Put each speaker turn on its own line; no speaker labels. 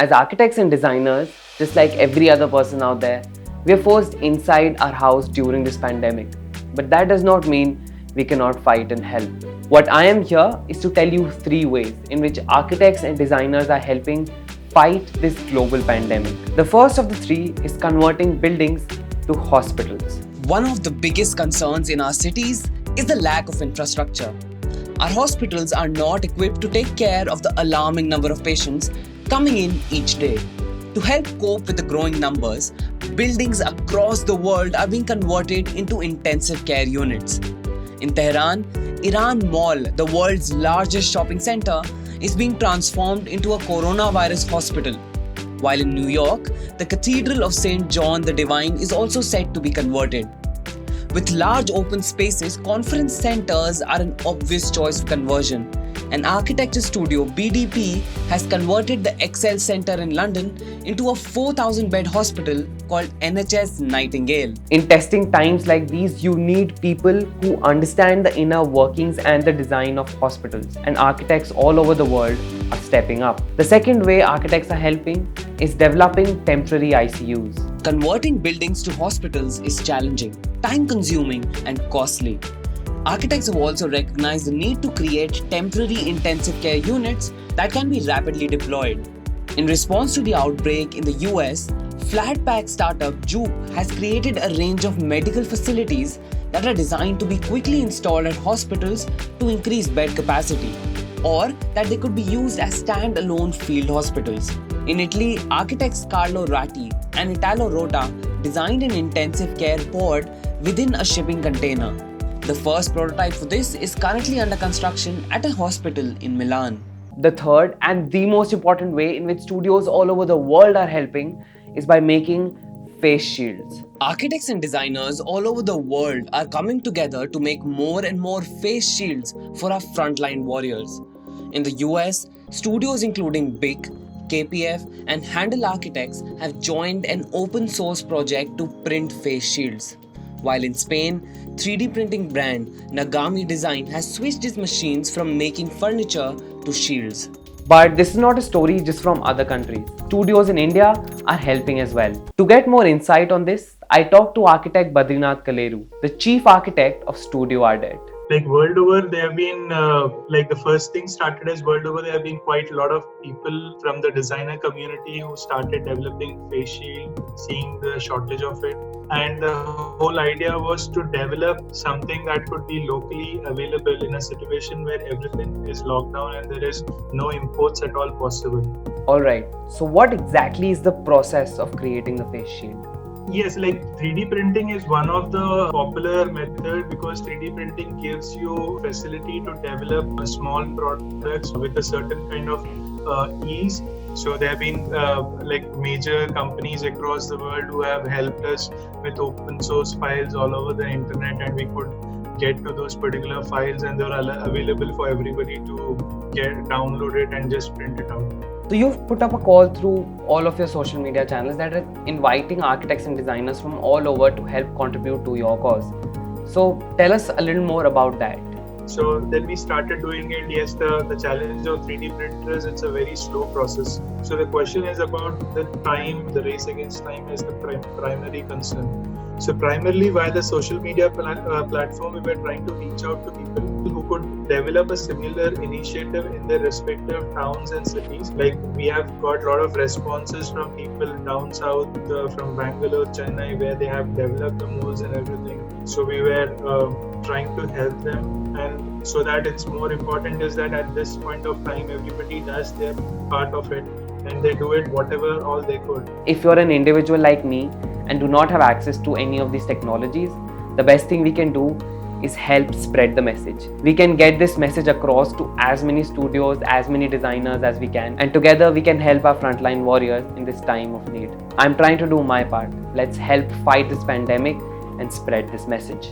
As architects and designers, just like every other person out there, we are forced inside our house during this pandemic. But that does not mean we cannot fight and help. What I am here is to tell you 3 ways in which architects and designers are helping fight this global pandemic. The first of the 3 is converting buildings to hospitals.
One of the biggest concerns in our cities is the lack of infrastructure. Our hospitals are not equipped to take care of the alarming number of patients coming in each day. To help cope with the growing numbers, buildings across the world are being converted into intensive care units. In Tehran, Iran Mall, the world's largest shopping center, is being transformed into a coronavirus hospital. While in New York, the Cathedral of St. John the Divine is also set to be converted. With large open spaces, conference centers are an obvious choice for conversion. An architecture studio, BDP, has converted the Excel Centre in London into a 4,000-bed hospital called NHS Nightingale.
In testing times like these, you need people who understand the inner workings and the design of hospitals, and architects all over the world are stepping up. The second way architects are helping is developing temporary ICUs.
Converting buildings to hospitals is challenging, time-consuming, and costly. Architects have also recognized the need to create temporary intensive care units that can be rapidly deployed. In response to the outbreak in the US, flat-pack startup Juke has created a range of medical facilities that are designed to be quickly installed at hospitals to increase bed capacity, or that they could be used as stand-alone field hospitals. In Italy, architects Carlo Ratti and Italo Rota designed an intensive care pod within a shipping container. The first prototype for this is currently under construction at a hospital in Milan.
The third and the most important way in which studios all over the world are helping is by making face shields.
Architects and designers all over the world are coming together to make more and more face shields for our frontline warriors. In the US, studios including BIC, KPF, and Handel Architects have joined an open source project to print face shields. While in Spain, 3D printing brand Nagami Design has switched its machines from making furniture to shields.
But this is not a story just from other countries. Studios in India are helping as well. To get more insight on this, I talked to architect Badrinath Kaleru, the chief architect of Studio Ardent.
Like world over, there have been the first thing started as world over. There have been quite a lot of people from the designer community who started developing face shield, seeing the shortage of it, and the whole idea was to develop something that could be locally available in a situation where everything is locked down and there is no imports at all possible.
Alright, so what exactly is the process of creating the face shield?
Yes, like 3D printing is one of the popular method because 3D printing gives you facility to develop small products with a certain kind of ease. So there have been major companies across the world who have helped us with open source files all over the internet, and we could get to those particular files and they're available for everybody to download it and just print it out.
So you've put up a call through all of your social media channels that are inviting architects and designers from all over to help contribute to your cause. So tell us a little more about that.
So then we started doing it. Yes, the challenge of 3D printers, it's a very slow process. So the question is about the time, the race against time is the primary concern. So primarily via the social media platform, we were trying to reach out to people who could develop a similar initiative in their respective towns and cities. Like we have got a lot of responses from people down south, from Bangalore, Chennai, where they have developed the molds and everything. So we were trying to help them, and so that it's more important is that at this point of time, everybody does their part of it and they do it whatever all they could.
If you're an individual like me and do not have access to any of these technologies, the best thing we can do is help spread the message. We can get this message across to as many studios, as many designers as we can, and together we can help our frontline warriors in this time of need. I'm trying to do my part. Let's help fight this pandemic and spread this message.